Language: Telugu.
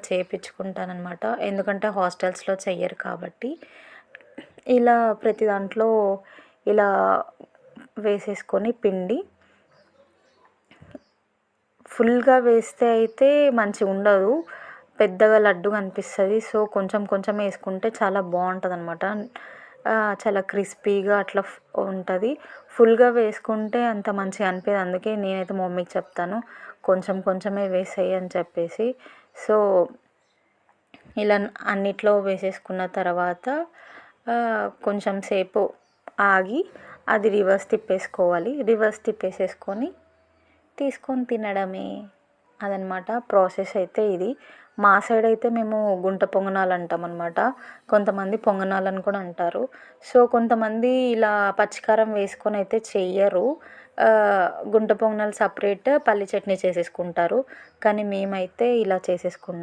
చేపించుకుంటానన్నమాట. ఎందుకంటే హాస్టల్స్‌లో చెయ్యరు కాబట్టి. ఇలా ప్రతి దాంట్లో ఇలా వేసేసుకొని పిండి ఫుల్గా వేస్తే అయితే మంచిగుండదు. పెద్దగా లడ్డుగా అనిపిస్తుంది. సో కొంచెం కొంచెం వేసుకుంటే చాలా బాగుంటుందన్నమాట. చాలా క్రిస్పీగా అట్లా ఉంటుంది. ఫుల్గా వేసుకుంటే అంత మంచిగా అనిపించదు. అందుకే నేనైతే మా మమ్మీకి చెప్తాను కొంచెం కొంచెమే వేసేయి అని చెప్పేసి. సో ఇలా అన్నిట్లో వేసేసుకున్న తర్వాత కొంచెం సేపు ఆగి అది రివర్స్ తిప్పేసుకోవాలి. రివర్స్ తిప్పేసేసుకొని తీసుకొని తినడమే. అదనమాట ప్రాసెస్ అయితే ఇది. మా సైడ్ అయితే మేము గుంట పొంగనాలు అంటామన్నమాట. కొంతమంది పొంగనాలని కూడా అంటారు. సో కొంతమంది ఇలా పచ్చికారం వేసుకొని అయితే చెయ్యరు. గుంట పొంగనాలు సపరేట్, పల్లి చట్నీ చేసేసుకుంటారు. కానీ మేమైతే ఇలా చేసేసుకుంటాం.